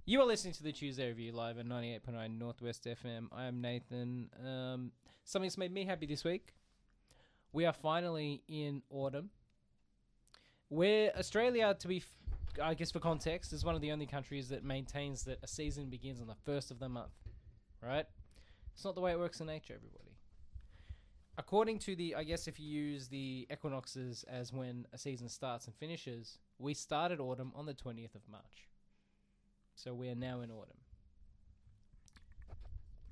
You are listening to the Tuesday Review live at 98.9 Northwest FM. I am Nathan. Something's made me happy this week. We are finally in autumn. Where Australia, I guess for context, is one of the only countries that maintains that a season begins on the first of the month. Right? It's not the way it works in nature, everybody. According to I guess if you use the equinoxes as when a season starts and finishes, we started autumn on the 20th of March. So we are now in autumn.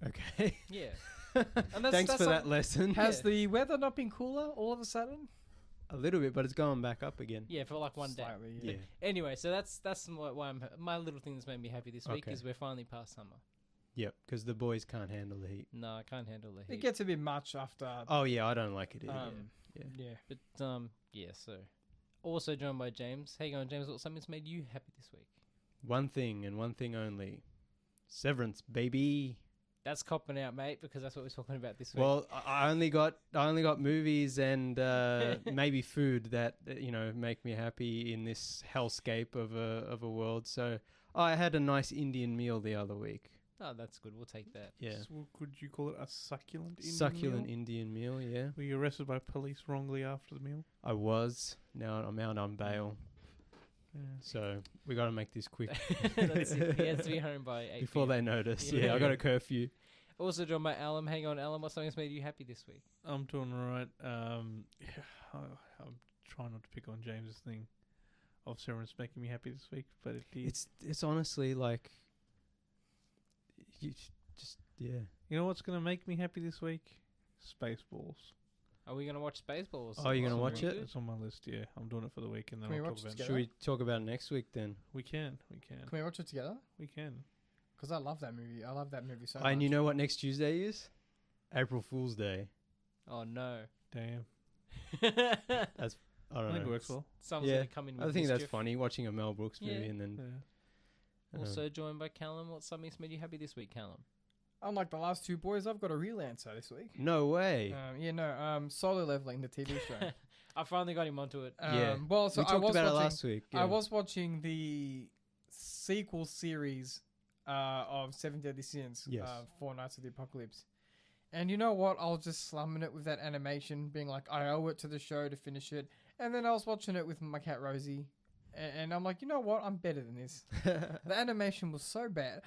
Okay. Yeah. And Thanks for that lesson. Has the weather not been cooler all of a sudden? A little bit, but it's going back up again. Yeah, for like one Slightly, day. Yeah. Anyway, so that's why my little thing that's made me happy this week is we're finally past summer. Yep, because the boys can't handle the heat. No, I can't handle the heat. It gets a bit much after. Oh yeah, I don't like it either. Yeah. But yeah. So also joined by James. How you going, James? What's something that's made you happy this week? One thing and one thing only. Severance, baby. That's copping out, mate, because that's what we're talking about this week. Well, I only got movies and maybe food that make me happy in this hellscape of a world. So I had a nice Indian meal the other week. Oh, that's good. We'll take that. Yeah. So could you call it a succulent Indian Succulent meal? Indian meal, yeah. Were you arrested by police wrongly after the meal? I was. Now I'm out on bail. Yeah. So we got to make this quick. That's it. He has to be home by 8 before they notice. Yeah, I got a curfew. Also joined by Alan. Hang on, Alan. What's something that's made you happy this week? I'm doing all right. I'm trying not to pick on James's thing of Severance making me happy this week, but it did. It's honestly like you just You know what's going to make me happy this week? Spaceballs. Are we going to watch Spaceballs? Oh, you're going to watch it? It's on my list, yeah. I'm doing it for the week and then Can we I'll watch talk it about it. Should we talk about it next week then? We can. Can we watch it together? We can. Because I love that movie. I love that movie so much. And you know what next Tuesday is? April Fool's Day. Oh, no. Damn. I don't I think know. it works well. Someone's going to come in with I think that's mischief. funny, watching a Mel Brooks movie and then... Yeah. Also joined by Callum. What's something that's made you happy this week, Callum? Unlike the last two boys, I've got a real answer this week. No way. Solo Leveling, the TV show. I finally got him onto it. Well, so we talked about it last week. I was watching the sequel series of Seven Deadly Sins, Yes. Four Nights of the Apocalypse. And you know what? I was just slumming it with that animation, being like, I owe it to the show to finish it. And then I was watching it with my cat Rosie. And I'm like, you know what? I'm better than this. The animation was so bad.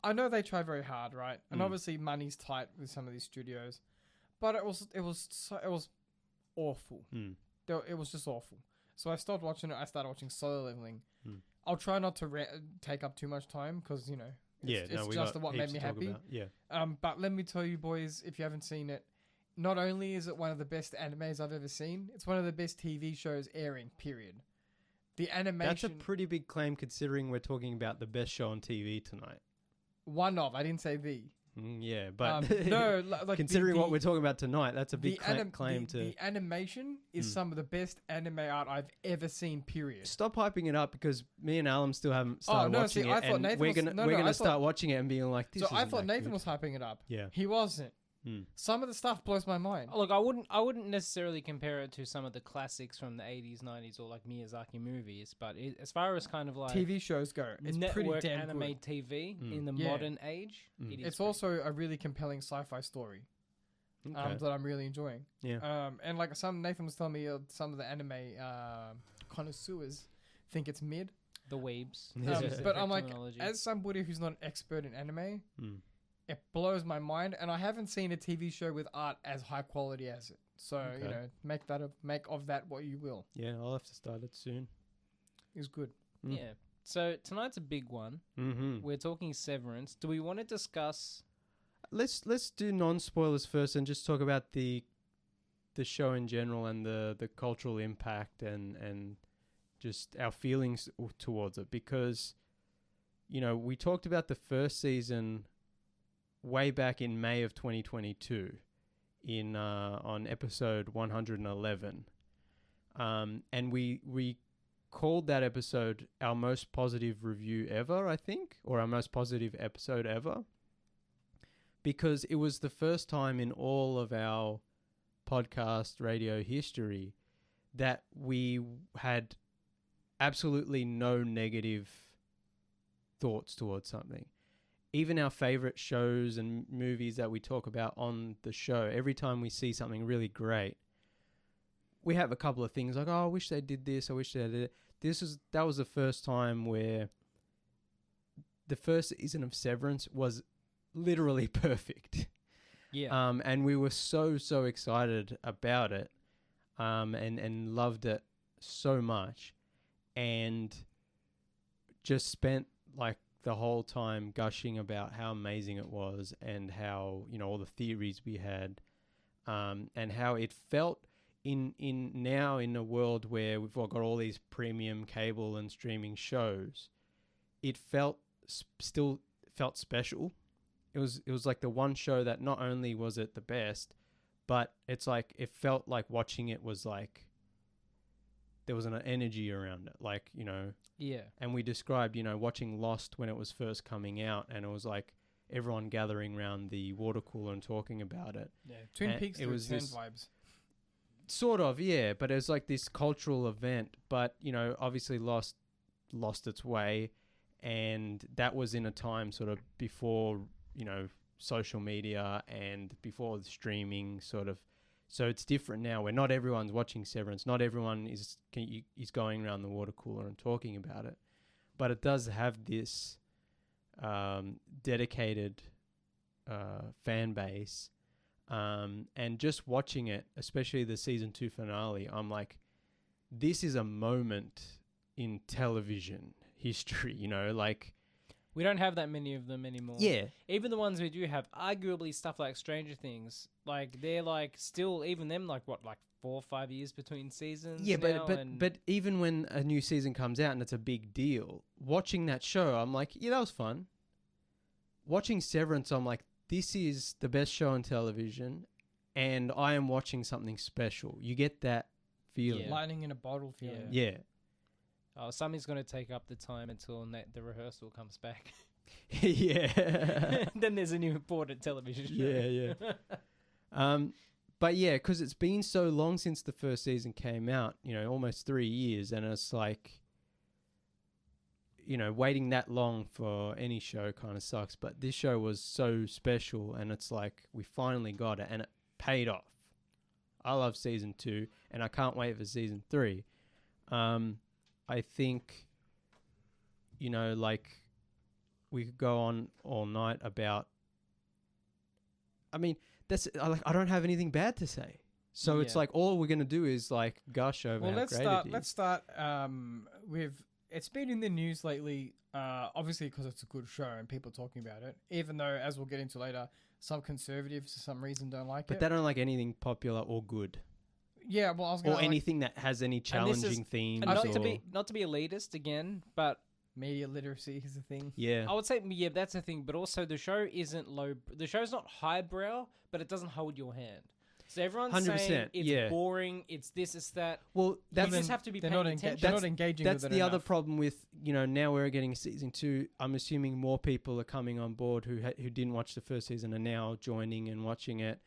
I know they try very hard, right? And obviously money's tight with some of these studios, but it was awful. It was just awful. So I stopped watching it. I started watching Solo Leveling. I'll try not to take up too much time because it's just what made me happy. But let me tell you, boys, if you haven't seen it, not only is it one of the best animes I've ever seen, it's one of the best TV shows airing. Period. The animation. That's a pretty big claim considering we're talking about the best show on TV tonight. One of. I didn't say the. Yeah, but no, like considering what we're talking about tonight, that's a big claim to... The animation is some of the best anime art I've ever seen, period. Stop hyping it up because me and Alan still haven't started watching it. I thought Nathan we're going to start watching it and being like, this So I isn't thought that Nathan good. was hyping it up. Yeah. He wasn't. Some of the stuff blows my mind. Look, I wouldn't necessarily compare it to some of the classics from the 80s, 90s, or like Miyazaki movies, but as far as kind of like TV shows go, it's pretty network damn anime good. TV in the modern age, It's also a really compelling sci-fi story that I'm really enjoying. Yeah. And like Nathan was telling me, some of the anime connoisseurs think it's mid. The weebs. But I'm like, as somebody who's not an expert in anime, it blows my mind, and I haven't seen a TV show with art as high quality as it. So make of that what you will. Yeah, I'll have to start it soon. It's good. Yeah. So tonight's a big one. We're talking Severance. Do we want to discuss? Let's do non-spoilers first and just talk about the show in general and the cultural impact and just our feelings towards it, because we talked about the first season way back in May of 2022 on episode 111. And we called that episode our most positive review ever, I think, or our most positive episode ever, because it was the first time in all of our podcast radio history that we had absolutely no negative thoughts towards something. Even our favorite shows and movies that we talk about on the show, every time we see something really great, we have a couple of things like, oh, I wish they did this, I wish they did it. That was the first time where the first season of Severance was literally perfect. Yeah. And we were so excited about it, and loved it so much, and just spent like the whole time gushing about how amazing it was, and how, you know, all the theories we had, and how it felt in a world where we've got all these premium cable and streaming shows, it still felt special. It was like the one show that not only was it the best, but it's like it felt like watching it was like there was an energy around it, like, you know. Yeah. And we described, you know, watching Lost when it was first coming out, and it was like everyone gathering around the water cooler and talking about it. Yeah, Twin Peaks. It was 10 this vibes. Sort of, yeah, but it was like this cultural event. But, you know, obviously lost its way, and that was in a time sort of before, you know, social media and before the streaming sort of. So it's different now, where not everyone's watching Severance, not everyone is going around the water cooler and talking about it, but it does have this dedicated fan base, and just watching it, especially the season 2 finale, I'm like, this is a moment in television history, you know, like. We don't have that many of them anymore. Yeah. Even the ones we do have, arguably stuff like Stranger Things, like they're like still, even them, like what, like 4 or 5 years between seasons. Yeah, now, but even when a new season comes out and it's a big deal, watching that show, I'm like, yeah, that was fun. Watching Severance, I'm like, this is the best show on television, and I am watching something special. You get that feeling. Yeah. Lightning in a bottle feeling. Yeah. Oh, something's going to take up the time until the rehearsal comes back. Yeah. Then there's a new important television show. Yeah. But yeah, because it's been so long since the first season came out, you know, almost 3 years, and it's like, you know, waiting that long for any show kind of sucks. But this show was so special, and it's like we finally got it, and it paid off. I love season 2, and I can't wait for season 3. I think, you know, like, we could go on all night about. I mean, I don't have anything bad to say. So it's like all we're gonna do is like gush over how great it is. Let's start with. It's been in the news lately, obviously because it's a good show and people are talking about it. Even though, as we'll get into later, some conservatives for some reason don't like it. But they don't like anything popular or good. Yeah, well, I was going to anything that has any challenging themes. Not to be elitist again, but media literacy is a thing. Yeah, I would say that's a thing. But also, the show isn't low. The show's not highbrow, but it doesn't hold your hand. So everyone's saying it's boring. It's this, it's that. Well, you just have to be paying attention. They're not engaging. That's with it the enough. other problem with, you know, now we're getting season 2. I'm assuming more people are coming on board who didn't watch the first season are now joining and watching it,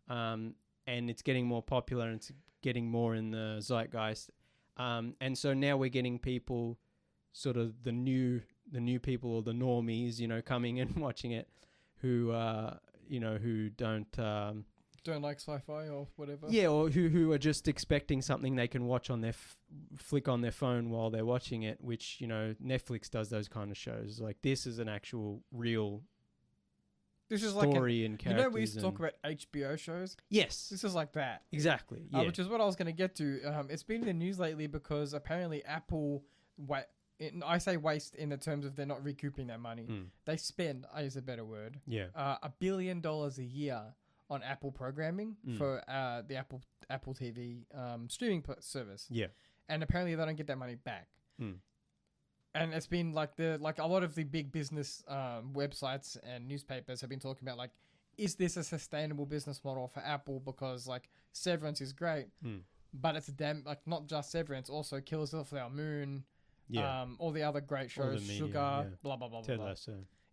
and it's getting more popular and it's getting more in the zeitgeist, and so now we're getting people, sort of the new people or the normies, you know, coming and watching it, who you know, who don't like sci-fi or whatever. Yeah, or who are just expecting something they can watch on their flick on their phone while they're watching it, which, you know, Netflix does those kind of shows. Like, this is an actual real. This is story like and characters. You know, we used to talk about HBO shows. Yes, this is like that. Exactly. Yeah. Which is what I was going to get to. It's been in the news lately because apparently Apple, I say waste in the terms of they're not recouping that money. They spend, I use a better word, $1 billion a year on Apple programming for the Apple TV streaming service. Yeah, and apparently they don't get that money back. And it's been like a lot of the big business websites and newspapers have been talking about, like, is this a sustainable business model for Apple? Because like Severance is great, but it's not just Severance, also Killers of the Flower Moon, all the other great shows, Sugar, blah blah blah blah. Blah.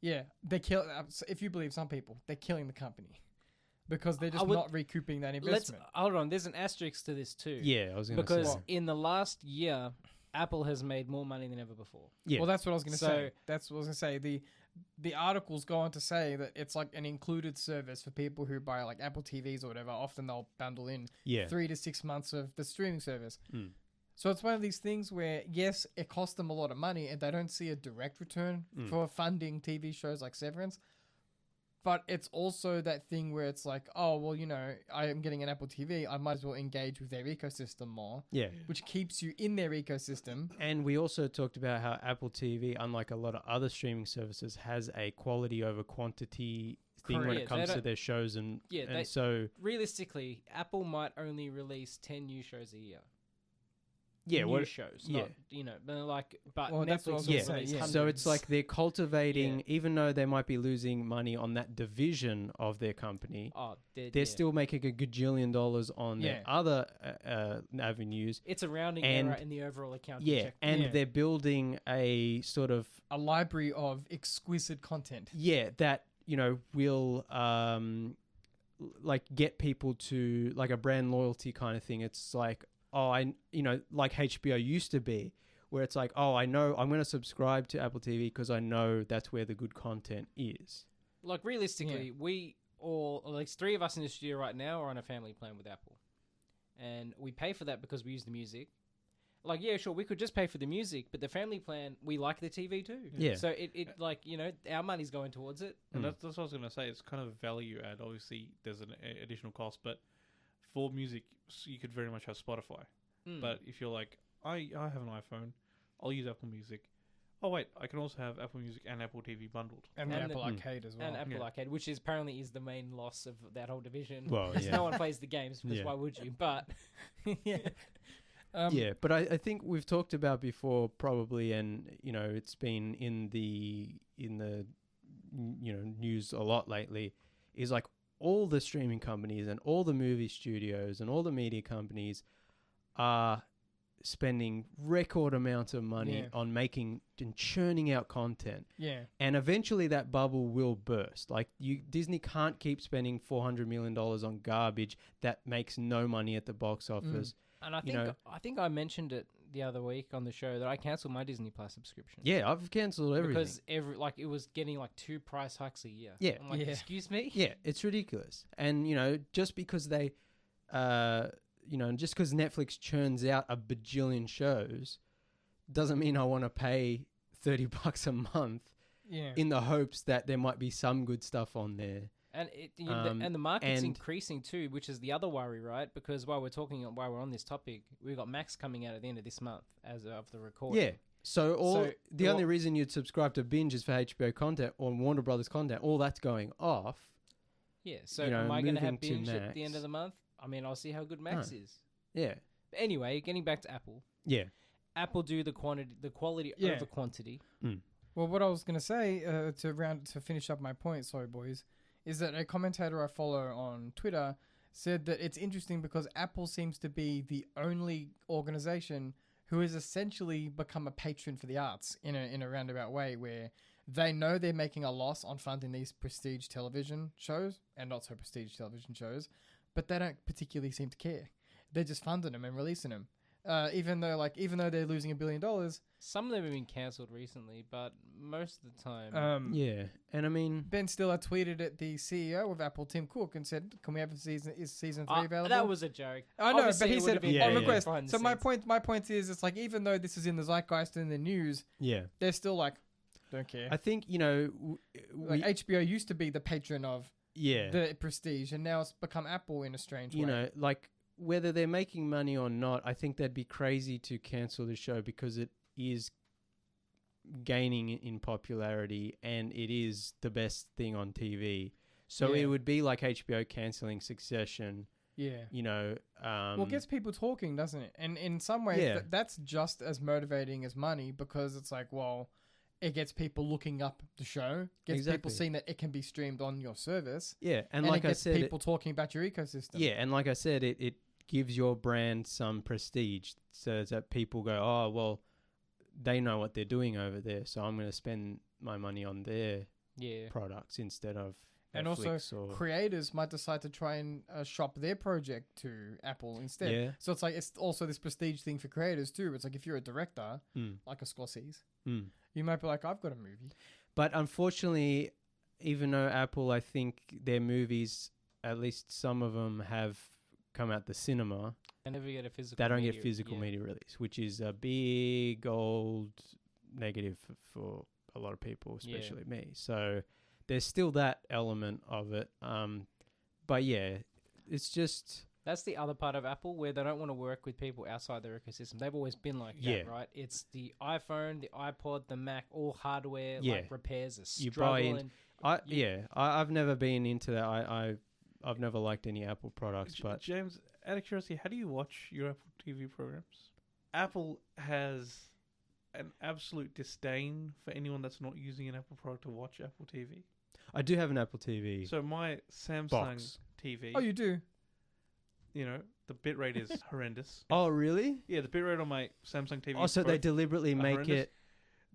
Yeah, they kill. If you believe some people, they're killing the company because they're just not recouping that investment. Hold on, there's an asterisk to this too. Yeah, I was going to say. Because in the last year, Apple has made more money than ever before. Yeah. Well, that's what I was going to say. That's what I was going to say. The articles go on to say that it's like an included service for people who buy like Apple TVs or whatever. Often they'll bundle in 3 to 6 months of the streaming service. So it's one of these things where, yes, it costs them a lot of money and they don't see a direct return for funding TV shows like Severance. But it's also that thing where it's like, oh, well, you know, I am getting an Apple TV. I might as well engage with their ecosystem more. Yeah. Which keeps you in their ecosystem. And we also talked about how Apple TV, unlike a lot of other streaming services, has a quality over quantity thing when it comes to their shows. And so... Realistically, Apple might only release 10 new shows a year. Yeah, new shows. Not, you know, but Netflix yeah. So it's like they're cultivating, even though they might be losing money on that division of their company, they're still making a gajillion dollars on their other avenues. It's a rounding error in the overall accounting. Yeah, and they're building a sort of a library of exquisite content. Yeah, that will like get people to like a brand loyalty kind of thing. It's like, like HBO used to be, where it's like, I know I'm going to subscribe to Apple TV because I know that's where the good content is. Like, realistically, we all, like, 3 of us in the studio right now are on a family plan with Apple. And we pay for that because we use the music. Like, yeah, sure, we could just pay for the music, but the family plan, we like the TV too. Yeah. So it like, our money's going towards it. And that's what I was going to say. It's kind of a value add. Obviously, there's an additional cost, but for music, you could very much have Spotify. But if you're like, I have an iPhone, I'll use Apple Music. Oh, wait, I can also have Apple Music and Apple TV bundled. And Apple Arcade as well. And Apple Arcade, which is apparently is the main loss of that whole division. Well, because no one plays the games, because why would you? But, but I think we've talked about before probably, and, it's been in the news a lot lately, is like, all the streaming companies and all the movie studios and all the media companies are spending record amounts of money on making and churning out content. Yeah. And eventually that bubble will burst. Like Disney can't keep spending $400 million on garbage that makes no money at the box office. And I think I mentioned it the other week on the show that I cancelled my Disney Plus subscription. Yeah, I've cancelled everything. Because it was getting like 2 price hikes a year. Yeah. I'm like, excuse me? Yeah, it's ridiculous. And, just because they, just because Netflix churns out a bajillion shows doesn't mean I want to pay $30 a month in the hopes that there might be some good stuff on there. And and the market's increasing too, which is the other worry, right? Because while we're on this topic, we've got Max coming out at the end of this month as of the recording. Yeah. So the only reason you'd subscribe to Binge is for HBO content or Warner Brothers content. All that's going off. Yeah. So am I going to have Binge at the end of the month? I mean, I'll see how good Max is. Yeah. But anyway, getting back to Apple. Yeah. Apple do the quality over quantity. Well, what I was going to say to finish up my point, sorry boys, is that a commentator I follow on Twitter said that it's interesting because Apple seems to be the only organization who has essentially become a patron for the arts in a roundabout way, where they know they're making a loss on funding these prestige television shows and not so prestige television shows, but they don't particularly seem to care. They're just funding them and releasing them. Even though they're losing $1 billion. Some of them have been cancelled recently, but most of the time... and I mean... Ben Stiller tweeted at the CEO of Apple, Tim Cook, and said, can we have is season 3 available? That was a joke. I know, obviously, but he said on request. So my point is, it's like, even though this is in the zeitgeist and the news, they're still like, don't care. I think, like HBO used to be the patron of the prestige, and now it's become Apple in a strange way. Like... Whether they're making money or not, I think they'd be crazy to cancel the show because it is gaining in popularity and it is the best thing on TV. So it would be like HBO cancelling Succession. Yeah. Well, it gets people talking, doesn't it? And in some ways, that's just as motivating as money because it's like, well, it gets people looking up the show, gets people seeing that it can be streamed on your service. Yeah, and like I said, people talking about your ecosystem. Yeah, and like I said, it gives your brand some prestige so that people go, oh, well, they know what they're doing over there, so I'm going to spend my money on their products instead of... And also, creators might decide to try and shop their project to Apple instead. Yeah. So it's like it's also this prestige thing for creators too. It's like if you're a director, like a Scorsese, you might be like, I've got a movie. But unfortunately, even though Apple, I think their movies, at least some of them, have come out the cinema, they never get a physical. They don't get physical media release, which is a big old negative for a lot of people, especially me. So there's still that element of it. But yeah, it's just... That's the other part of Apple where they don't want to work with people outside their ecosystem. They've always been like that, right? It's the iPhone, the iPod, the Mac, all hardware, like repairs are struggling. I've never been into that. I've never liked any Apple products. But James, out of curiosity, how do you watch your Apple TV programs? Apple has an absolute disdain for anyone that's not using an Apple product to watch Apple TV. I do have an Apple TV. So my Samsung box. TV. Oh, you do? You know, the bitrate is horrendous. Oh, really? Yeah, the bitrate on my Samsung TV. Oh, so they deliberately make horrendous. it...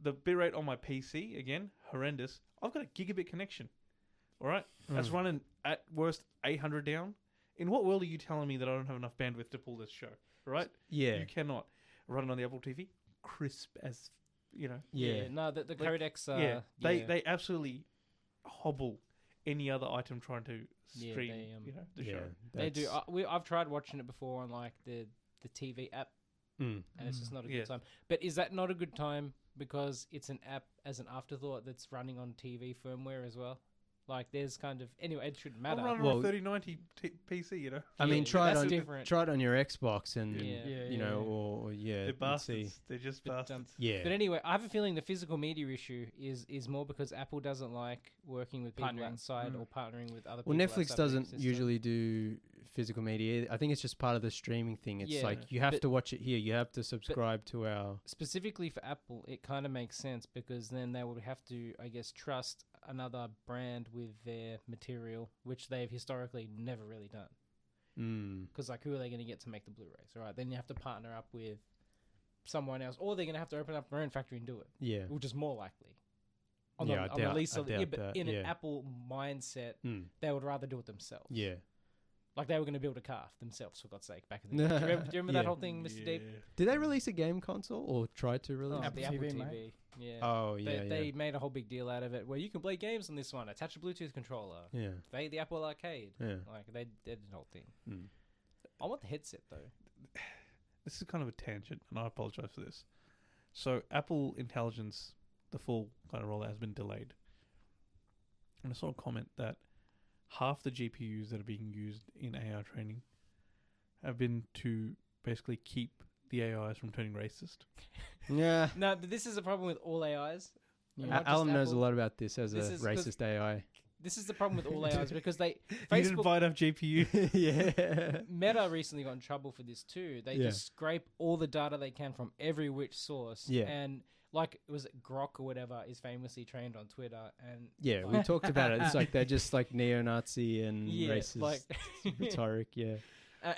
The bitrate on my PC, again, horrendous. I've got a gigabit connection. All right? That's running at worst 800 down. In what world are you telling me that I don't have enough bandwidth to pull this show? Right? Yeah. You cannot. Run it on the Apple TV, crisp as, you know. Yeah. No, the codecs are... They absolutely hobble any other item trying to stream the show. They do. I've tried watching it before on like the TV app, and it's just not a good time. But is that not a good time because it's an app as an afterthought that's running on TV firmware as well? Like, there's kind of... Anyway, it shouldn't matter. I'm running on a 3090 PC, you know. I mean, try it on your Xbox and, you know, or They're bastards. They're just bastards. But anyway, I have a feeling the physical media issue is more because Apple doesn't like working with people outside or partnering with other people. Well, Netflix doesn't usually do physical media. I think it's just part of the streaming thing. It's like, you have to watch it here. You have to subscribe to our... Specifically for Apple, it kind of makes sense because then they would have to, I guess, trust another brand with their material, which they've historically never really done. Because like, who are they going to get to make the Blu-rays? All right, then you have to partner up with someone else, or they're going to have to open up their own factory and do it. Yeah, which is more likely. On the release of but in an Apple mindset, they would rather do it themselves. Yeah. Like they were going to build a car themselves, for God's sake, back in the day. Do you remember that whole thing, Mr. Deep? Did they release a game console or try to release the Apple TV? Yeah. Oh, yeah. They made a whole big deal out of it where you can play games on this one, attach a Bluetooth controller. Yeah. Play the Apple Arcade. Yeah. Like they did the whole thing. I want the headset though. This is kind of a tangent, and I apologize for this. So Apple Intelligence, the full kind of rollout has been delayed. And I saw a comment that half the GPUs that are being used in AI training have been to basically keep the AIs from turning racist. Yeah. No, this is a problem with all AIs. Alan knows a lot about this as a racist AI. This is the problem with all AIs because you didn't buy enough GPU. Yeah. Meta recently got in trouble for this too. They just scrape all the data they can from every which source. Yeah. And like, was it Grok or whatever is famously trained on Twitter, and we talked about it. It's like they're just like neo-Nazi and racist rhetoric.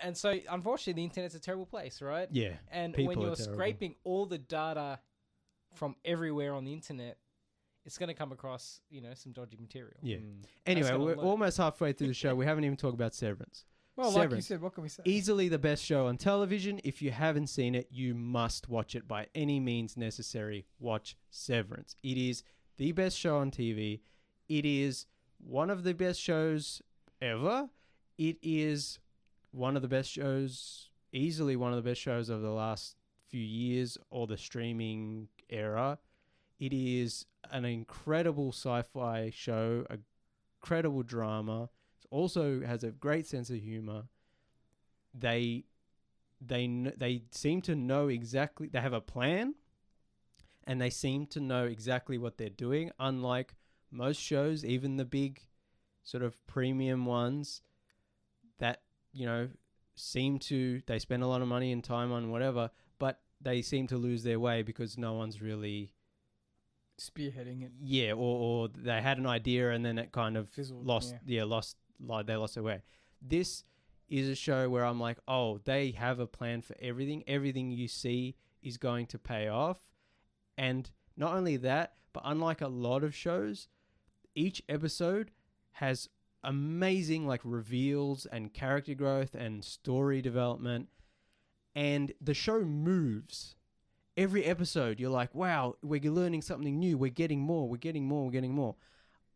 And so, unfortunately, the internet's a terrible place, right? Yeah. And when you're scraping all the data from everywhere on the internet, it's going to come across, some dodgy material. Yeah. Anyway, we're almost halfway through the show. We haven't even talked about Severance. Well, Severance, like you said, what can we say? Easily the best show on television. If you haven't seen it, you must watch it by any means necessary. Watch Severance. It is the best show on TV. It is one of the best shows ever. It is one of the best shows, easily one of the best shows of the last few years or the streaming era. It is an incredible sci-fi show, a incredible drama. Also has a great sense of humor. They seem to know exactly. They have a plan, and they seem to know exactly what they're doing. Unlike most shows, even the big, sort of premium ones, that seem to they spend a lot of money and time on whatever, but they seem to lose their way because no one's really spearheading it. Yeah, or they had an idea and then it kind of fizzled. They lost their way. This is a show where I'm like, oh, they have a plan for everything. Everything you see is going to pay off. And not only that, but unlike a lot of shows, each episode has amazing like reveals and character growth and story development, and the show moves. Every episode, you're like, wow, we're learning something new. We're getting more.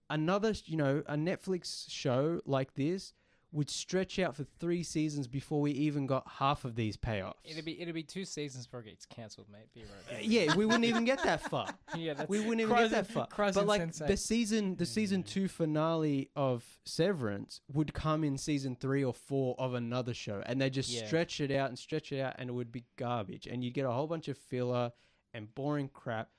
Another, a Netflix show like this would stretch out for 3 seasons before we even got half of these payoffs. It'd be 2 seasons before it gets cancelled, mate. Be right. Yeah, we wouldn't even get that far. We wouldn't even get that far. But like the season 2 finale of Severance would come in season 3 or 4 of another show, and they just stretch it out, and it would be garbage, and you'd get a whole bunch of filler and boring crap.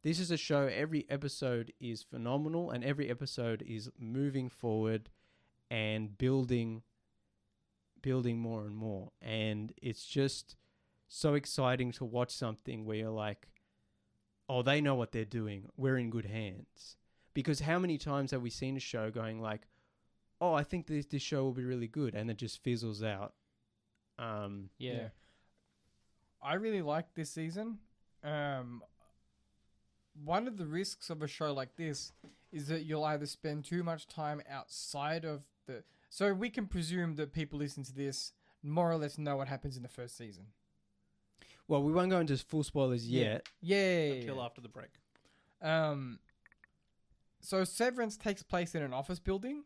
This is a show. Every episode is phenomenal, and every episode is moving forward and building more and more. And it's just so exciting to watch something where you're like, oh, they know what they're doing. We're in good hands. Because how many times have we seen a show going like, oh, I think this show will be really good, and it just fizzles out. Yeah. I really like this season. One of the risks of a show like this is that you'll either spend too much time outside of the... So we can presume that people listening to this more or less know what happens in the first season. Well, we won't go into full spoilers yet. Yeah. Until after the break. So Severance takes place in an office building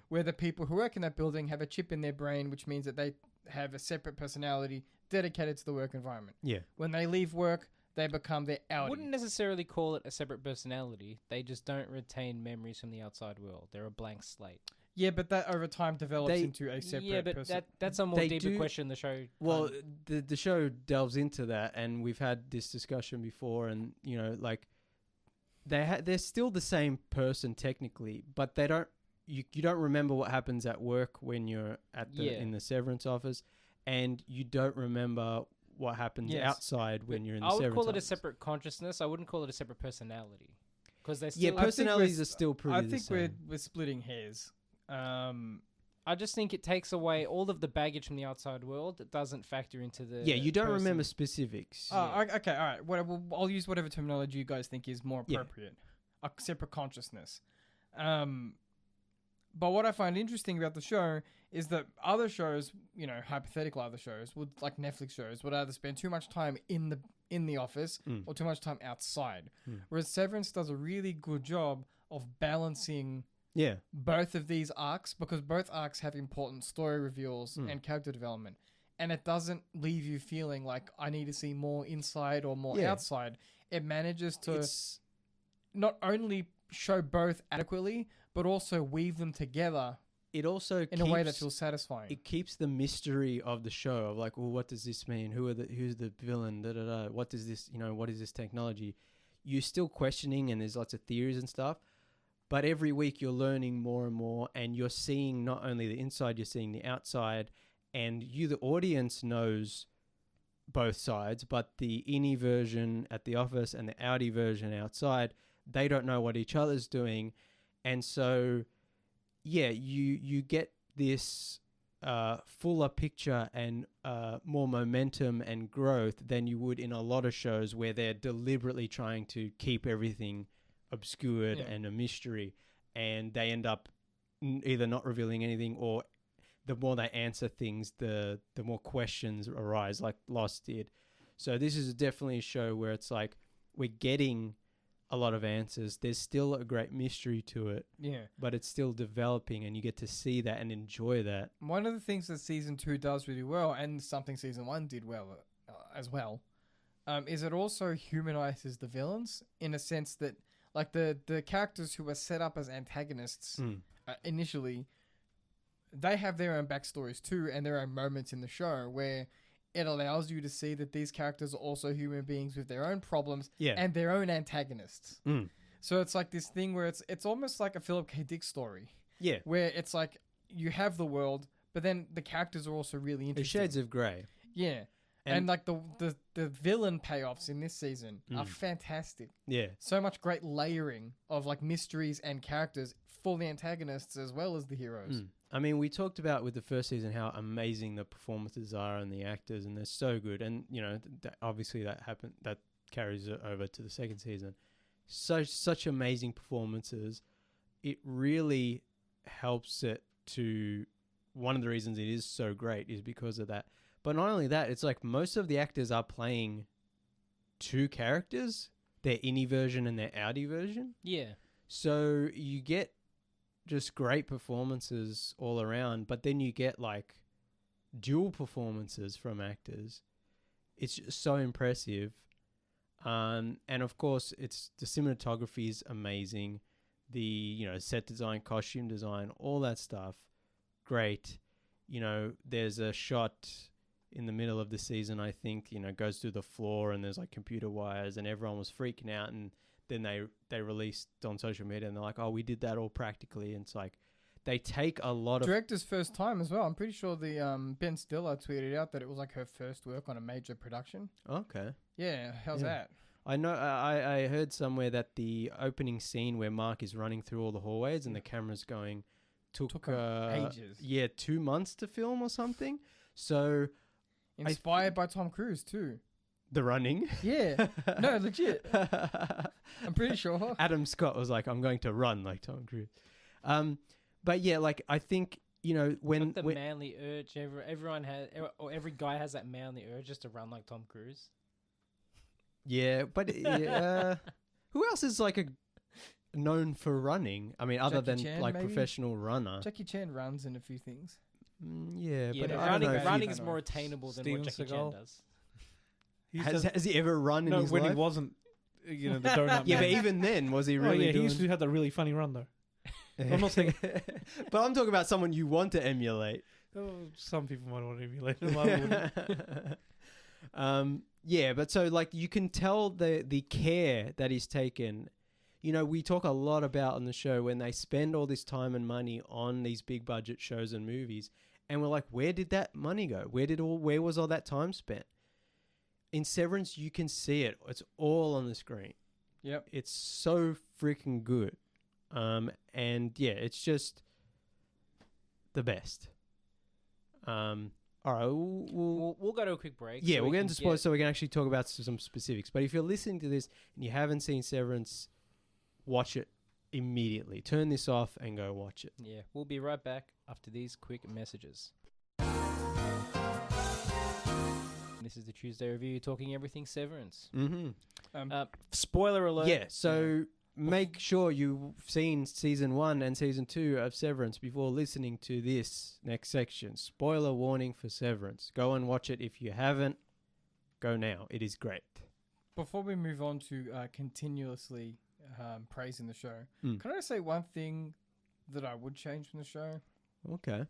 where the people who work in that building have a chip in their brain, which means that they have a separate personality dedicated to the work environment. Yeah. When they leave work, they become their outie. I wouldn't necessarily call it a separate personality. They just don't retain memories from the outside world. They're a blank slate. Yeah, but that over time develops into a separate person. That's a more deeper question the show... Well, the show delves into that, and we've had this discussion before, and, like, they're still the same person technically, but they don't... You don't remember what happens at work when you're in the Severance office, and you don't remember what happens outside when you're in the Severance office. I would call it a separate consciousness. I wouldn't call it a separate personality. Because they're still... Yeah, personalities are still pretty the same. I think we're splitting hairs. I just think it takes away all of the baggage from the outside world. It doesn't factor into the... Yeah, you don't remember specifics. Okay, all right. I'll use whatever terminology you guys think is more appropriate. A separate consciousness. But what I find interesting about the show is that other shows, hypothetical other shows, like Netflix shows, would either spend too much time in the office or too much time outside. Whereas Severance does a really good job of balancing both of these arcs, because both arcs have important story reveals and character development. And it doesn't leave you feeling like I need to see more inside or more outside. It manages to not only show both adequately, but also weave them together. It also in a way that feels satisfying. It keeps the mystery of the show of like, well, what does this mean? Who's the villain? What does this? What is this technology? You're still questioning, and there's lots of theories and stuff. But every week you're learning more and more, and you're seeing not only the inside, you're seeing the outside, and you, the audience, knows both sides. But the innie version at the office and the outie version outside, they don't know what each other's doing. And so, you get this fuller picture and more momentum and growth than you would in a lot of shows where they're deliberately trying to keep everything obscured and a mystery, and they end up either not revealing anything, or the more they answer things, the more questions arise, like Lost did. So this is definitely a show where it's like we're getting a lot of answers. There's still a great mystery to it. Yeah. But it's still developing, and you get to see that and enjoy that. One of the things that season 2 does really well, and something season 1 did well as well, is it also humanizes the villains in a sense that, like, the characters who were set up as antagonists initially, they have their own backstories too, and their own moments in the show where it allows you to see that these characters are also human beings with their own problems and their own antagonists. So it's like this thing where it's almost like a Philip K. Dick story. Yeah. Where it's like you have the world, but then the characters are also really interesting. The shades of grey. Yeah. And like the villain payoffs in this season are fantastic. Yeah. So much great layering of like mysteries and characters for the antagonists as well as the heroes. I mean, we talked about with the first season how amazing the performances are and the actors, and they're so good. And, obviously that carries it over to the second season. Such amazing performances. It really helps it to one of the reasons it is so great is because of that. But not only that, it's like most of the actors are playing two characters, their innie version and their outie version. Yeah. So you get just great performances all around, but then you get like dual performances from actors. It's just so impressive. And of course, it's the cinematography is amazing. The, set design, costume design, all that stuff, great. There's a shot in the middle of the season, I think, goes through the floor and there's like computer wires and everyone was freaking out, and then they released on social media and they're like, oh, we did that all practically. And it's like they take a lot of director's first time as well. I'm pretty sure the Ben Stiller tweeted out that it was like her first work on a major production. Okay. Yeah, how's that? I know. I heard somewhere that the opening scene where Mark is running through all the hallways and the camera's going took ages. Yeah, 2 months to film or something. So inspired by Tom Cruise too. The running. Yeah. No, legit. I'm pretty sure. Adam Scott was like, I'm going to run like Tom Cruise. But yeah, like I think, when the manly urge, everyone has, or every guy has that manly urge just to run like Tom Cruise. Yeah, but who else is like known for running? I mean, other than Chan, like maybe? Professional runner. Jackie Chan runs in a few things. Yeah, but I don't know running is more attainable than what Jackie Chan does. Has he ever run in his life? No, when he wasn't, the donut Yeah, man. but even then, was he really he doing... used to have that really funny run, though. I'm not saying... But I'm talking about someone you want to emulate. Oh, some people might want to emulate him. I wouldn't. Yeah, but so, like, you can tell the care that is taken. We talk a lot about on the show when they spend all this time and money on these big budget shows and movies, and we're like, where did that money go? Where was all that time spent? In Severance, you can see it. It's all on the screen. Yep. It's so freaking good. And yeah, it's just the best. All right, we'll go to a quick break. Yeah, we'll get into spoilers so we can actually talk about some specifics. But if you're listening to this and you haven't seen Severance, watch it immediately. Turn this off and go watch it. Yeah, we'll be right back after these quick messages. This is the Tuesday review, talking everything Severance. Mm-hmm. Spoiler alert. Yeah, so make sure you've seen season 1 and season 2 of Severance before listening to this next section. Spoiler warning for Severance. Go and watch it if you haven't. Go now. It is great. Before we move on to continuously praising the show, can I say one thing that I would change from the show? Okay.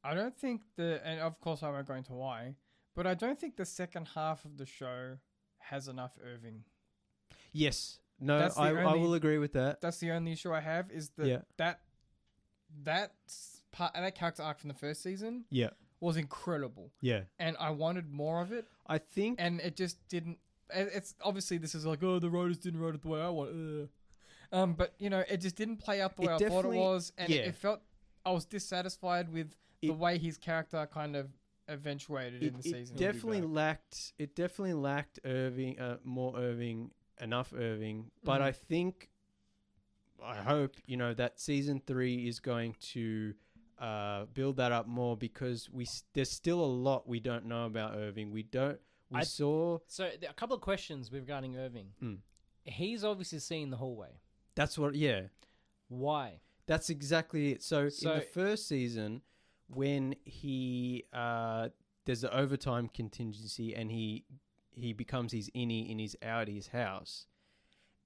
I don't think and of course I won't go into why, but I don't think the second half of the show has enough Irving. Yes. No, I will agree with that. That's the only issue I have is that that character arc from the first season was incredible. Yeah. And I wanted more of it. I think... And it just didn't... It's obviously this is like, oh, the writers didn't write it the way I want. But, it just didn't play out the way I thought it was. And it felt... I was dissatisfied with the way his character kind of eventuated in the season. It definitely lacked Irving, more Irving... enough Irving, but I hope that season 3 is going to build that up more, because there's still a lot we don't know about Irving. So a couple of questions regarding Irving. He's obviously seen the hallway. That's what. Yeah. Why? That's exactly it. So in the first season, when he there's the overtime contingency, and he becomes his innie in his Audi's house,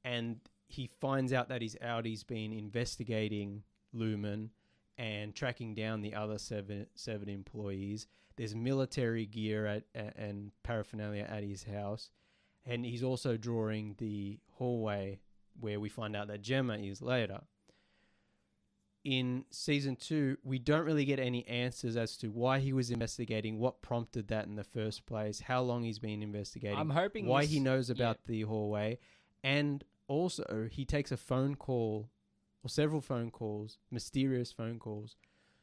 and he finds out that his Audi's been investigating Lumen and tracking down the other seven employees. There's military gear and paraphernalia at his house, and he's also drawing the hallway where we find out that Gemma is later. In season 2, we don't really get any answers as to why he was investigating, what prompted that in the first place, how long he's been investigating, I'm hoping why he knows about the hallway, and also he takes a phone call, or several phone calls, mysterious phone calls.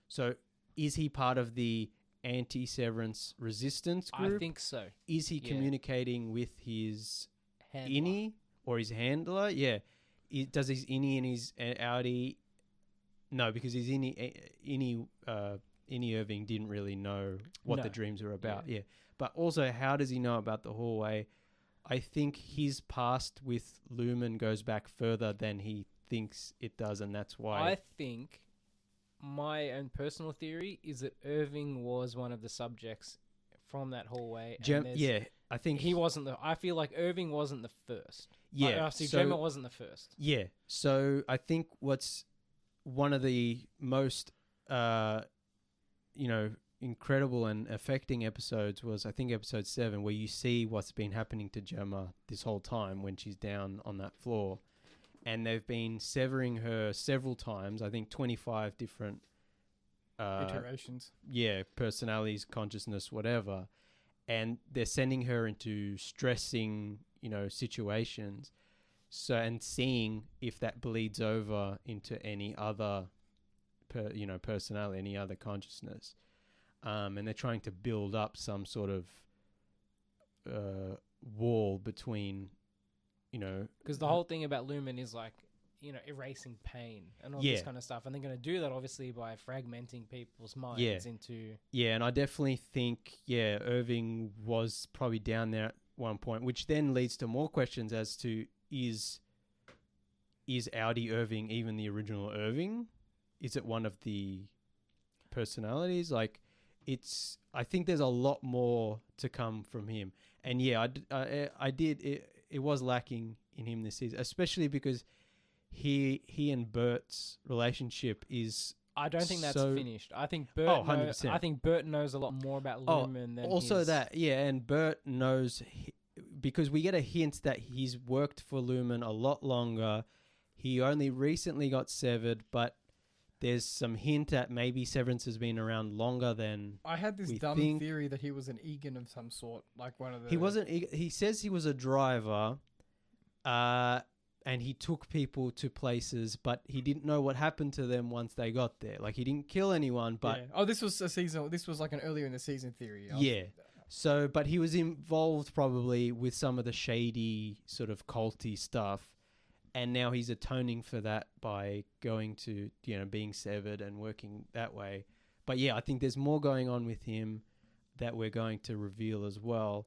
So is he part of the anti-Severance resistance group? I think so. Is he communicating with his innie or his handler? Yeah. Does his innie and his Audi No, because he's Innie Irving didn't really know what the dreams were about. Yeah. But also, how does he know about the hallway? I think his past with Lumen goes back further than he thinks it does, and that's why. I think my own personal theory is that Irving was one of the subjects from that hallway. I think he wasn't I feel like Irving wasn't the first. Yeah. Gemma wasn't the first. Yeah. So I think what's one of the most, incredible and affecting episodes was, I think, episode 7, where you see what's been happening to Gemma this whole time when she's down on that floor. And they've been severing her several times, I think 25 different iterations. Yeah, personalities, consciousness, whatever. And they're sending her into stressing, situations. So, and seeing if that bleeds over into any other, personality, any other consciousness. And they're trying to build up some sort of wall between, because the whole thing about Lumen is like, erasing pain and all this kind of stuff. And they're going to do that obviously by fragmenting people's minds into... Yeah, and I definitely think, Irving was probably down there at one point, which then leads to more questions as to, is Audi Irving even the original Irving? Is it one of the personalities? Like, I think there's a lot more to come from him. And it was lacking in him this season, especially because he and Bert's relationship is... I don't think that's finished. I think Bert 100%. I think Bert knows a lot more about Lumen than also and Bert knows... because we get a hint that he's worked for Lumen a lot longer. He only recently got severed, but there's some hint that maybe Severance has been around longer than I had this dumb theory that he was an Egan of some sort, like one of the... He wasn't... He says he was a driver, and he took people to places, but he didn't know what happened to them once they got there. Like, he didn't kill anyone, but... Yeah. Oh, this was a season... This was like an earlier in the season theory. So, but he was involved probably with some of the shady sort of culty stuff. And now he's atoning for that by going to, being severed and working that way. But I think there's more going on with him that we're going to reveal as well.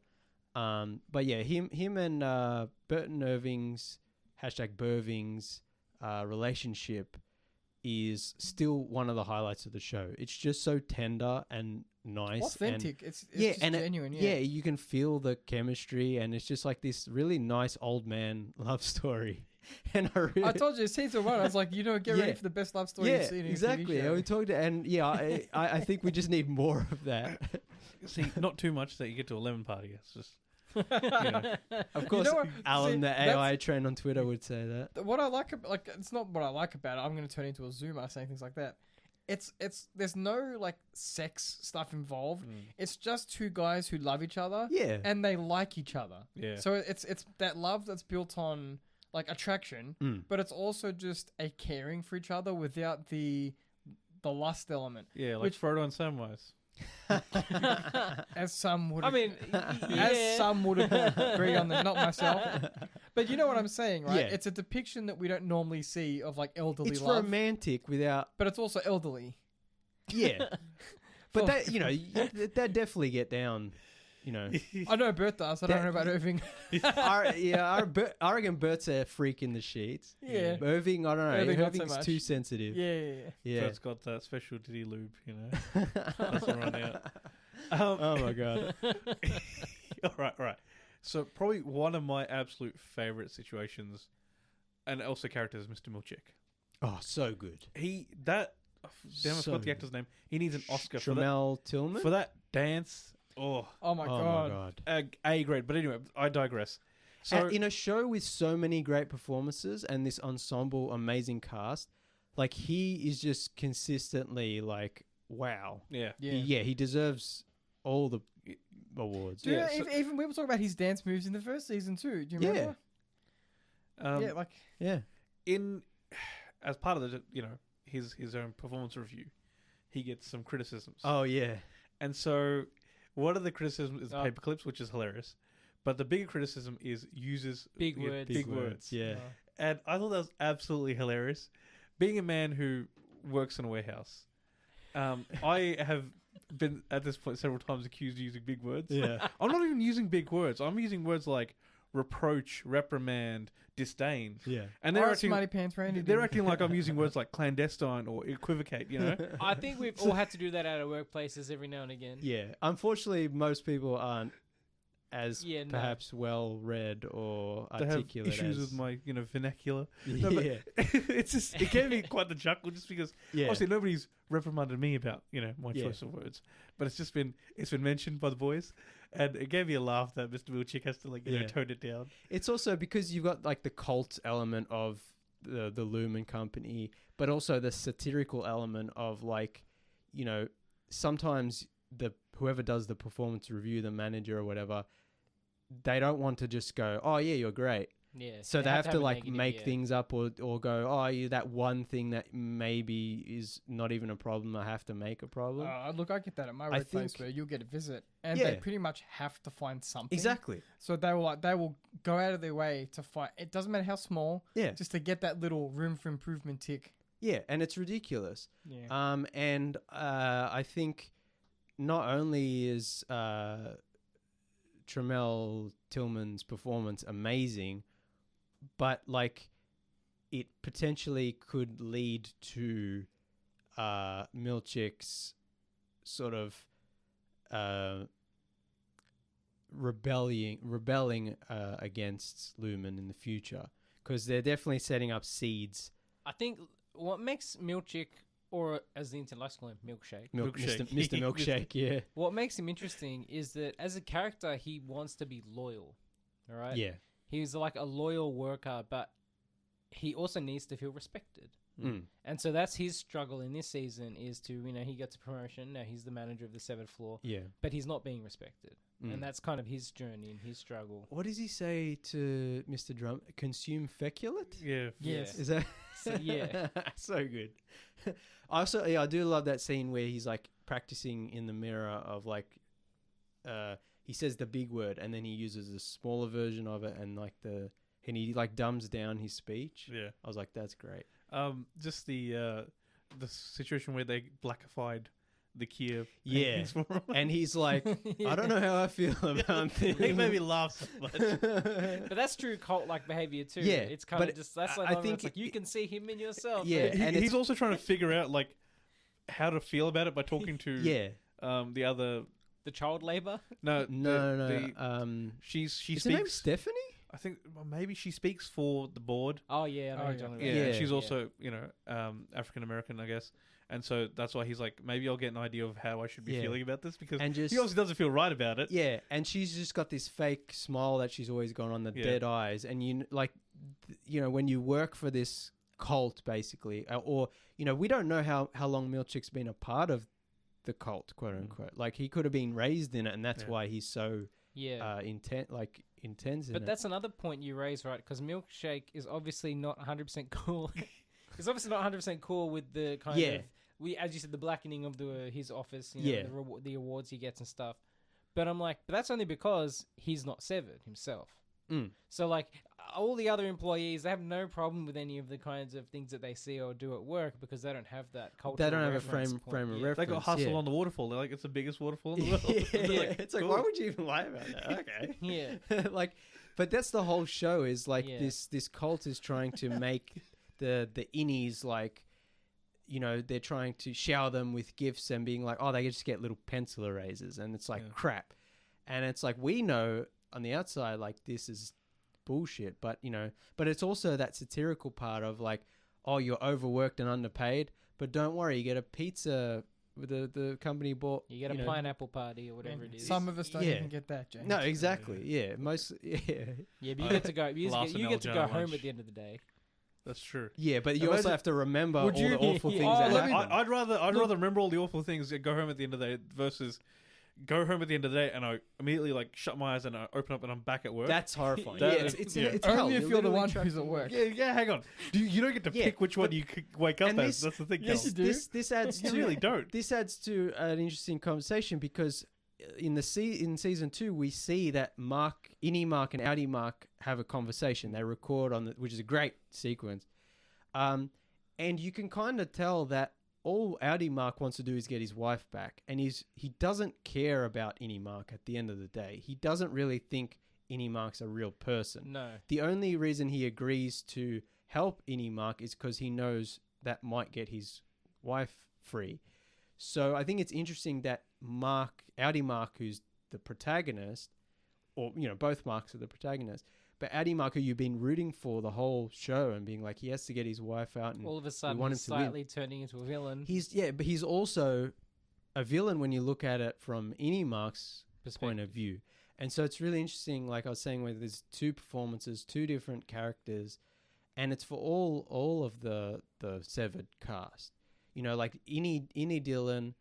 But him and Burton Irving's #Burving's relationship is still one of the highlights of the show. It's just so tender and nice, authentic. And it's just genuine. You can feel the chemistry, and it's just like this really nice old man love story. And I told you, season 1, I was like, get ready for the best love story you've seen in exactly. a TV show. We talked, and I think we just need more of that. See, not too much that you get to a lemon party. It's just, of course, Alan, the AI trained on Twitter, would say that. What I like, it's not what I like about it. I'm going to turn into a Zoomer saying things like that. It's there's no like sex stuff involved. It's just two guys who love each other. Yeah, and they like each other. Yeah. So it's that love that's built on like attraction, but it's also just a caring for each other without the lust element. Yeah, like Frodo and Samwise. As some would, as some would agree on that. Not myself, but you know what I'm saying, right? Yeah. It's a depiction that we don't normally see of like elderly it's love. romantic without, but it's also elderly. Yeah, but that that definitely get down. I know Bert does. I don't know about Irving. I reckon Bert's a freak in the sheets. Yeah. Irving, I don't know. Irving's so too sensitive. Yeah. Bert's got that special titty lube, doesn't run out. Oh my god. All right. So probably one of my absolute favorite situations, and also characters, Mr. Milchick. Oh, so good. I forgot the actor's name. He needs an Oscar for that dance. Oh my god. A grade. But anyway, I digress. So in a show with so many great performances and this ensemble, amazing cast, like he is just consistently like, wow. Yeah. He deserves all the awards. Even we were talking about his dance moves in the first season too. Do you remember? In as part of the his own performance review, he gets some criticisms. Oh yeah. And so one of the criticisms is paper clips, which is hilarious. But the bigger criticism is uses big words. Yeah. And I thought that was absolutely hilarious. Being a man who works in a warehouse. I have been at this point several times accused of using big words. Yeah. I'm not even using big words. I'm using words like reproach, reprimand, disdain. Yeah. And they're acting, smarty pants for anything. they're acting like I'm using words like clandestine or equivocate, you know? I think we've all had to do that at our workplaces every now and again. Yeah. Unfortunately, most people aren't as perhaps well read or They articulate. have issues with my, vernacular. Yeah. No, but it's just, it gave me quite the chuckle just because obviously nobody's reprimanded me about, my choice of words. But it's been mentioned by the boys. And it gave me a laugh that Mr. Milchick has to tone it down. It's also because you've got like the cult element of the Lumen Company, but also the satirical element of like, sometimes whoever does the performance review, the manager or whatever, they don't want to just go, oh yeah, you're great. Yeah. So they have to like make things up or go, oh, that one thing that maybe is not even a problem, I have to make a problem. Look, I get that at my workplace where you'll get a visit and they pretty much have to find something. Exactly. So they will go out of their way to find, it doesn't matter how small, just to get that little room for improvement tick. Yeah, and it's ridiculous. Yeah. And I think not only is Tremel Tillman's performance amazing, but like it potentially could lead to Milchick's sort of rebelling against Lumen in the future, because they're definitely setting up seeds. I think what makes Milchick, or as the internet likes to call him, Milkshake. Mr. Milkshake, yeah. What makes him interesting is that as a character, he wants to be loyal. All right? Yeah. He's like a loyal worker, but he also needs to feel respected. Mm. And so that's his struggle in this season is to, he gets a promotion. Now he's the manager of the 7th floor. Yeah. But he's not being respected. And that's kind of his journey and his struggle. What does he say to Mr. Drum? Consume feculate? Yeah. Yes. Is that... So, yeah. So good. Also, I do love that scene where he's like practicing in the mirror of like, he says the big word and then he uses a smaller version of it and he like dumbs down his speech. Yeah. I was like, that's great. Just the situation where they blackified the Kiev. Yeah. And he's like, I don't know how I feel about things. It made me laugh so much. But that's true cult-like behavior too. Yeah. It's kind of just, that's like, I think you can see him in yourself. Yeah. Right? He's also trying to figure out like how to feel about it by talking to the other... The child labor? No. She is speaks... her name Stephanie? I think maybe she speaks for the board. Oh, yeah. I know you're talking about. Yeah, she's also, African-American, I guess. And so that's why he's like, maybe I'll get an idea of how I should be feeling about this, because he obviously doesn't feel right about it. Yeah, and she's just got this fake smile that she's always got on, the dead eyes. And when you work for this cult, basically, or we don't know how long Milchick's been a part of the cult, quote unquote. Like he could have been raised in it, and that's why he's so intense in it. But that's another point you raise, right? Because Milkshake is obviously not 100% cool. He's obviously not 100% cool with the kind of, as you said, the blackening of his office, the awards he gets and stuff. But I'm like, but that's only because he's not severed himself. So like all the other employees, they have no problem with any of the kinds of things that they see or do at work because they don't have that culture. They don't have a frame of reference. They got hustle on the waterfall. They're like, it's the biggest waterfall in the world. It's like, why would you even lie about that? Okay. Yeah. But that's the whole show is like this cult is trying to make the innies like, they're trying to shower them with gifts and being like, oh, they just get little pencil erasers, and it's like crap. And it's like, we know on the outside, like, this is bullshit, but it's also that satirical part of like, oh, you're overworked and underpaid, but don't worry, you get a pizza with the company bought. You get a pineapple party or whatever it is. Some of us don't even get that, James. No, exactly. Yeah, most. Yeah, but you get to go. You get to go home at the end of the day. That's true. Yeah, but you also have to remember all the awful things that happen. I'd rather remember all the awful things and go home at the end of the day versus go home at the end of the day and I immediately like shut my eyes and I open up and I'm back at work. That's horrifying. It's hell. Only if you're the one who's at work. Yeah, hang on. You don't get to pick which one you wake up as. That's the thing. Yes, you do. This adds to... You really don't. This adds to an interesting conversation because in season 2 we see that Innie Mark and Outie Mark have a conversation. They record which is a great sequence. And you can kind of tell that all Audi Mark wants to do is get his wife back. And he doesn't care about Innie Mark at the end of the day. He doesn't really think Innie Mark's a real person. No. The only reason he agrees to help Innie Mark is because he knows that might get his wife free. So I think it's interesting that Audi Mark, who's the protagonist, or, both Marks are the protagonist, but Audi Mark, who you've been rooting for the whole show and being like, he has to get his wife out. And all of a sudden, he's slightly turning into a villain. But he's also a villain when you look at it from Innie Mark's point of view. And so it's really interesting, like I was saying, where there's two performances, two different characters, and it's for all of the severed cast. Like Innie Dillon,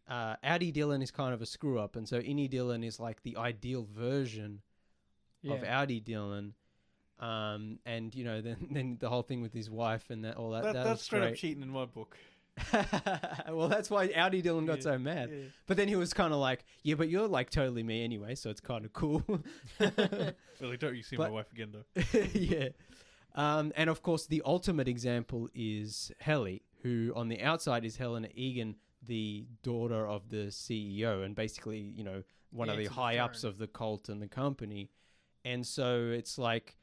Audi Dillon is kind of a screw up, and so Innie Dillon is like the ideal version of Audi Dillon. And then the whole thing with his wife and that's straight great. up cheating in my book. Well, that's why Audi Dillon got so mad. Yeah. But then he was kind of like, yeah, but you're like totally me anyway, so it's kind of cool. Really, don't you see my wife again, though? Yeah. And of course, the ultimate example is Helly, who on the outside is Helena Egan, the daughter of the CEO, and basically, one of the high ups of the cult and the company. And so it's like,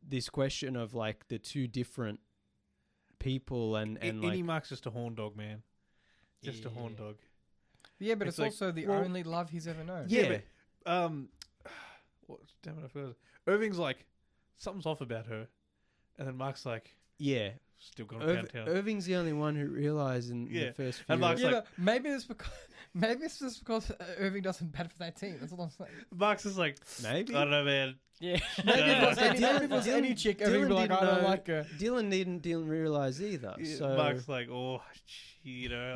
this question of like the two different people and like, Innie Mark's just a horn dog, man. Just a horn dog. Yeah, but it's like, also the only love he's ever known. Yeah. But, damn it, I forgot. Irving's like, something's off about her. And then Mark's like, yeah. Still going to town. Irving's the only one who realised in the first few. And Mark's like, maybe it's just because Irving doesn't bat for that team. That's what I'm saying. Mark's is like, maybe. I don't know, man. Yeah. Maybe if it was any chick, Irving would be like, I don't like her. Dylan didn't realise either. So Mark's like, I know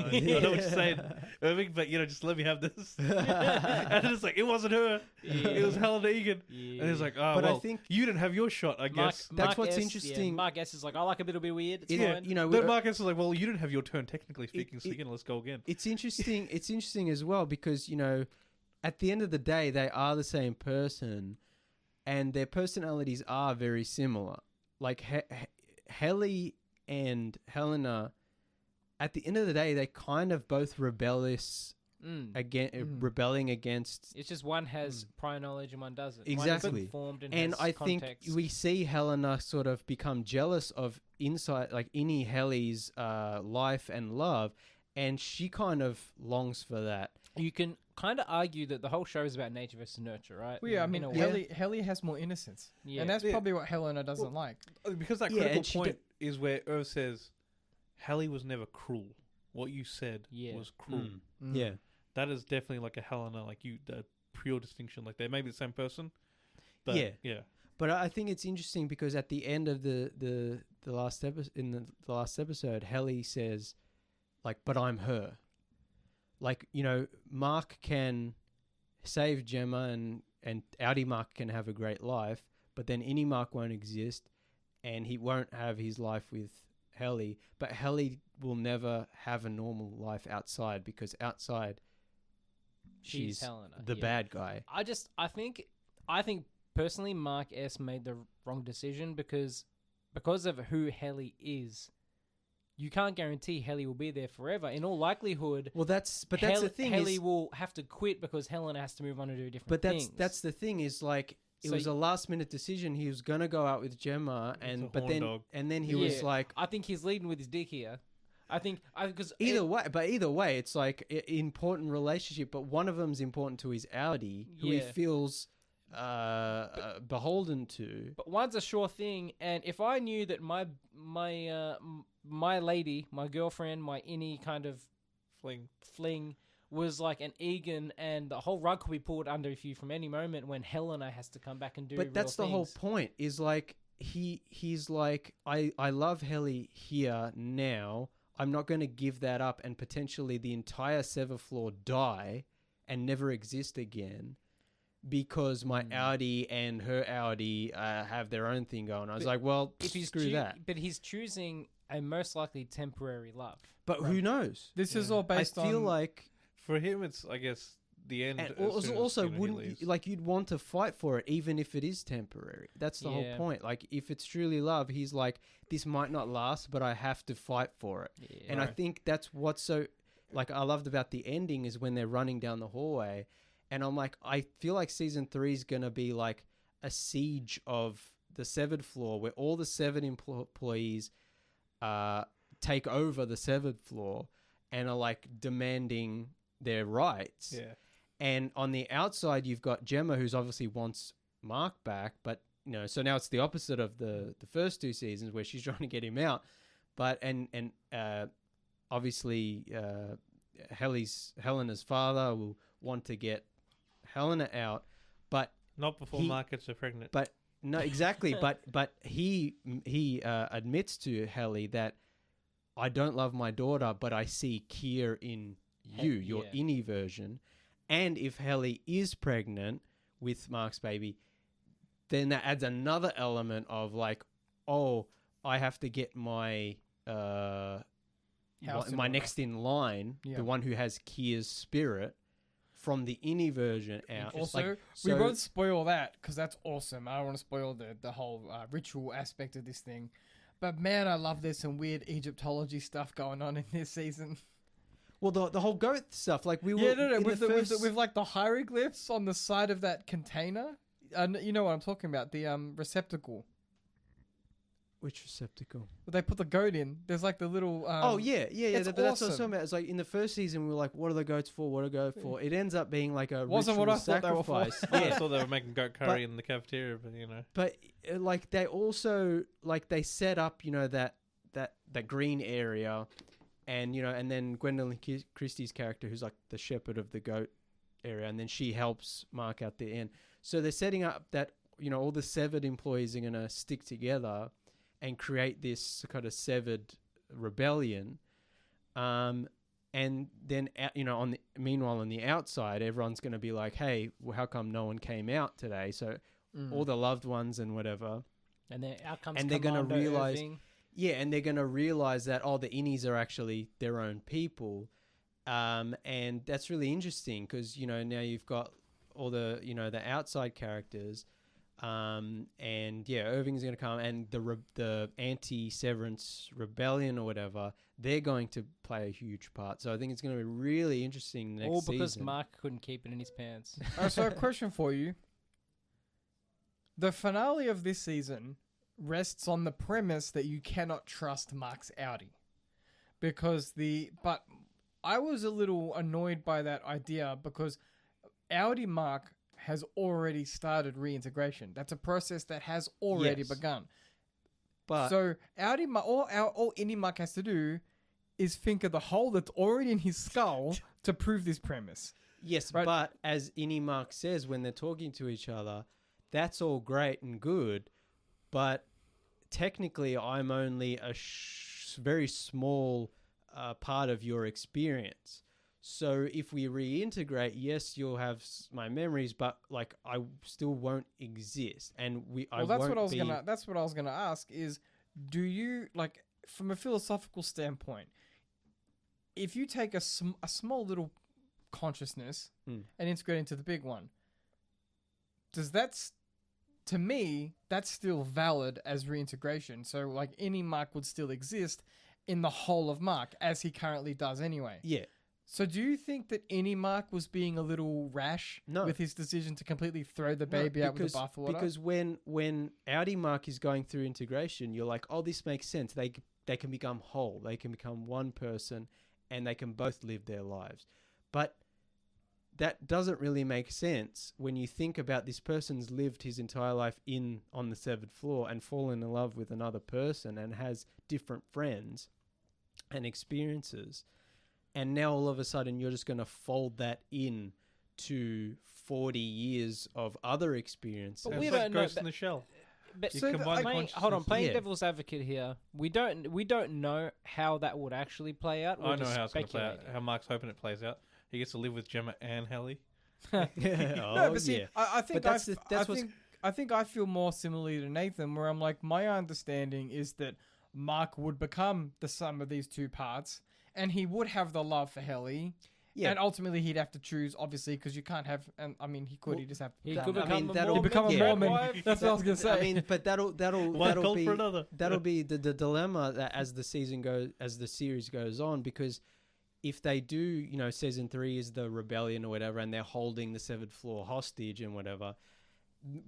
what you're saying, Irving, but just let me have this. And then it's like, it wasn't her. Yeah. It was Helena Egan. Yeah. And he's like, but I think you didn't have your shot, I guess. That's what's interesting. Yeah, Mark S is like, I like a little bit weird. It's fine. But Mark S is like, well, you didn't have your turn, technically speaking, so let's go again. It's interesting. It's interesting as well because, at the end of the day, they are the same person and their personalities are very similar. Like Helly and Helena, at the end of the day, they kind of both rebelling against. It's just one has prior knowledge and one doesn't. Exactly. One is informed and I has context. think we see Helena sort of become jealous of Innie Helly's life and love, and she kind of longs for that. You can kind of argue that the whole show is about nature versus nurture, right? Well, yeah, I mean, Helly has more innocence. Yeah. And that's probably what Helena doesn't like. Because that critical point is where Irv says, Helly was never cruel. What you said was cruel. Yeah. That is definitely like a Helena, like the pure distinction. Like they may be the same person, but yeah. But I think it's interesting because at the end of the last episode, Helly says, like, but I'm her. Like, Mark can save Gemma and Audi Mark can have a great life, but then Innie Mark won't exist and he won't have his life with Helly. But Helly will never have a normal life outside because outside she's Helena, the bad guy. I think personally Mark S made the wrong decision because of who Helly is. You can't guarantee Helly will be there forever. In all likelihood, that's the thing. Helly will have to quit because Helena has to move on to do different things. But that's the thing is like it was a last minute decision. He was gonna go out with Gemma, and then he was like, I think he's leading with his dick here. Because either way, it's like an important relationship. But one of them's important to his Audi, who he feels beholden to. But one's a sure thing, and if I knew that my lady, my girlfriend, my Innie kind of fling was like an Egan, and the whole rug could be pulled under you from any moment when Helena has to come back and do. But that's the whole point. Is like he's like I love Helly here now. I'm not going to give that up, and potentially the entire Sever floor die and never exist again. Because my Audi and her Audi have their own thing going. I was like, well, screw that. But he's choosing a most likely temporary love. But who knows? This is all based on... I feel like... For him, it's, I guess, the end. And also wouldn't like you'd want to fight for it even if it is temporary. That's the whole point. Like if it's truly love, he's like, this might not last, but I have to fight for it. Yeah, and I think that's what's so like I loved about the ending is when they're running down the hallway, and I'm like, I feel like season 3 is gonna be like a siege of the severed floor where all the severed employees take over the severed floor and are like demanding their rights. Yeah. And on the outside, you've got Gemma, who's obviously wants Mark back, but so now it's the opposite of the first 2 seasons where she's trying to get him out. But and obviously Helena's father will want to get Helena out, but not before Mark gets her pregnant. But no, exactly. but he admits to Helle that I don't love my daughter, but I see Keir in you, your innie version. And if Helle is pregnant with Mark's baby, then that adds another element of like, oh, I have to get my my next in line, the one who has Keir's spirit, from the innie version out. Also, we won't spoil that because that's awesome. I don't want to spoil the whole ritual aspect of this thing. But man, I love there's some weird Egyptology stuff going on in this season. Well, the whole goat stuff, like we were with like the hieroglyphs on the side of that container. You know what I'm talking about? The receptacle. Which receptacle? They put the goat in. There's like the little. That's what I was talking about. It's like in the first season we were like, what are the goats for? What are goats for? It ends up being like a wasn't ritual what I thought sacrifice. they were for. I thought they were making goat curry in the cafeteria, but But like they also like they set up that green area, and and then Gwendolyn Christie's character, who's like the shepherd of the goat area, and then she helps Mark out the end. So they're setting up that all the severed employees are gonna stick together and create this kind of severed rebellion, and then meanwhile on the outside, everyone's going to be like, "Hey, well, how come no one came out today?" So all the loved ones and whatever, and their outcomes, and they're going to realize, and they're going to realize that the innies are actually their own people, and that's really interesting because now you've got all the the outside characters. Irving's going to come, and the anti-Severance rebellion or whatever, they're going to play a huge part. So I think it's going to be really interesting next season. All because Mark couldn't keep it in his pants. So a question for you. The finale of this season rests on the premise that you cannot trust Mark's outie. But I was a little annoyed by that idea because outie Mark has already started reintegration. That's a process that has already begun. But so all innie Mark has to do is think of the hole that's already in his skull to prove this premise. Yes, right? But as innie Mark says when they're talking to each other, that's all great and good, but technically I'm only a very small part of your experience. So if we reintegrate, yes, you'll have my memories, but like I still won't exist, and that's what I was gonna ask is, do you like from a philosophical standpoint, if you take a small little consciousness and integrate into the big one, does to me that's still valid as reintegration? So like any Mark would still exist in the whole of Mark as he currently does anyway. Yeah. So do you think that any Mark was being a little rash with his decision to completely throw the baby out with the bathwater? Because when outie Mark is going through integration, you're like, oh, this makes sense. They can become whole. They can become one person, and they can both live their lives. But that doesn't really make sense when you think about this person's lived his entire life on the severed floor and fallen in love with another person and has different friends and experiences. And now all of a sudden you're just going to fold that in to 40 years of other experiences. But we don't know. Ghost in the Shell. But playing devil's advocate here, we don't know how that would actually play out. I know how it's going to play out. How Mark's hoping it plays out. He gets to live with Gemma and Helle. I think I feel more similarly to Nathan, where I'm like, my understanding is that Mark would become the sum of these two parts. And he would have the love for Helle, Yeah. And ultimately, he'd have to choose, obviously, because you can't have. And I mean, he could. Well, he just have. He to could become become a Mormon. That's what I was gonna say. I mean, but that'll be for another. that'll be the dilemma that as the series goes on, because if they do, season 3 is the rebellion or whatever, and they're holding the severed floor hostage and whatever,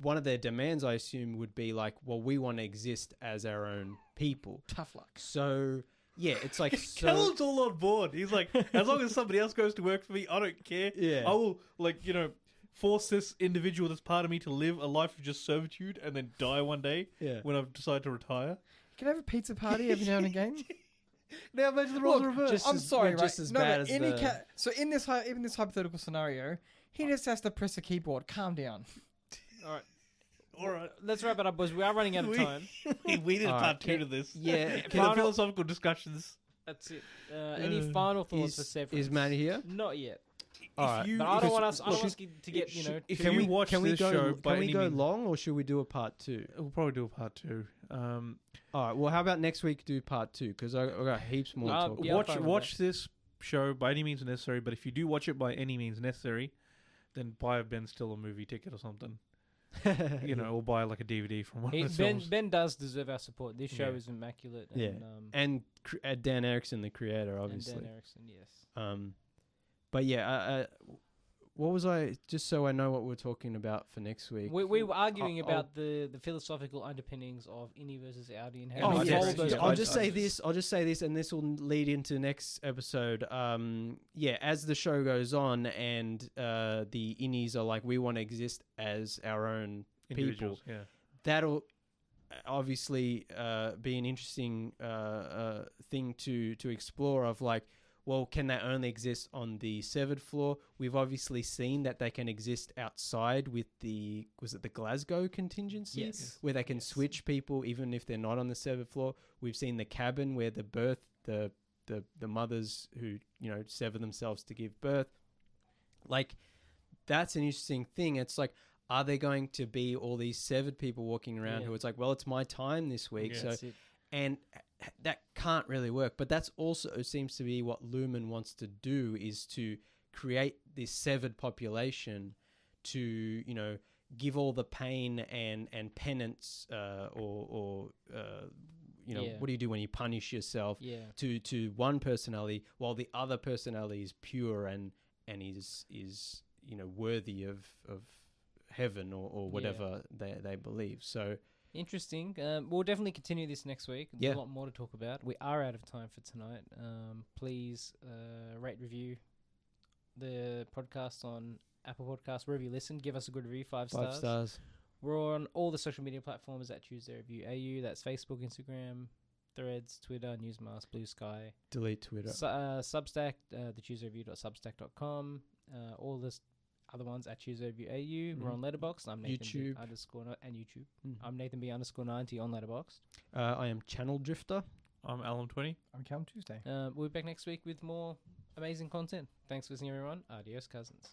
one of their demands, I assume, would be like, well, we want to exist as our own people. Tough luck. So yeah, it's like Callum's all on board. He's like, as long as somebody else goes to work for me, I don't care. Yeah. I will, force this individual that's part of me to live a life of just servitude and then die one day when I've decided to retire. Can I have a pizza party every now and again? Now imagine the roles reversed. I'm sorry, right? Just as bad as so in this hypothetical scenario, he just has to press a keyboard. Calm down. All right. Let's wrap it up, boys. We are running out of time. We need part 2 to this. Yeah. For the philosophical discussions. That's it. Any final thoughts for Severance? Is Matt here? Not yet. All right. But I don't want us to get, If Can you we watch can we this go show by can we any go means- long, or should we do a part 2? We'll probably do a part 2. All right. Well, how about next week do part 2? Because I got heaps more to talk about. Yeah, I'm fine with watch this show by any means necessary. But if you do watch it by any means necessary, then buy a Ben Stiller movie ticket or something. Or buy like a DVD from one of the films. Ben does deserve our support. This show is immaculate. And, And Dan Erickson, the creator, obviously. And Dan Erickson, yes. But yeah, what was I? Just so I know what we're talking about for next week. We were arguing about the philosophical underpinnings of innie versus outie and how Oh, we yes. hold those. I'll just say this, and this will lead into next episode. As the show goes on, and the innies are like, we want to exist as our own people. Yeah. That'll obviously be an interesting thing to explore. Of like, well, can they only exist on the severed floor? We've obviously seen that they can exist outside with the Glasgow contingency? Yes. Where they can switch people even if they're not on the severed floor. We've seen the cabin where the mothers who, sever themselves to give birth. Like, that's an interesting thing. It's like, are there going to be all these severed people walking around who it's like, well, it's my time this week. Yeah. So, and that can't really work. But that's also seems to be what Lumen wants to do, is to create this severed population to, give all the pain and penance what do you do when you punish yourself to one personality, while the other personality is pure and is worthy of heaven or whatever they believe. So interesting. We'll definitely continue this next week. There's a lot more to talk about. We are out of time for tonight. Please rate, review the podcast on Apple Podcasts, wherever you listen. Give us a good review, 5 stars. 5 stars. We're on all the social media platforms at Tuesday Review AU. That's Facebook, Instagram, Threads, Twitter, Newsmask, Blue Sky. Delete Twitter. Substack, thetuesdayreview.substack.com. All this other ones at Tuesday Review AU. We're on Letterboxd. I'm Nathan YouTube. and YouTube. I'm Nathan B_90 on Letterboxd. I am channeldrifter. I'm Callum20. I'm Callum Tuesday. We'll be back next week with more amazing content. Thanks for listening, everyone. Adios, cousins.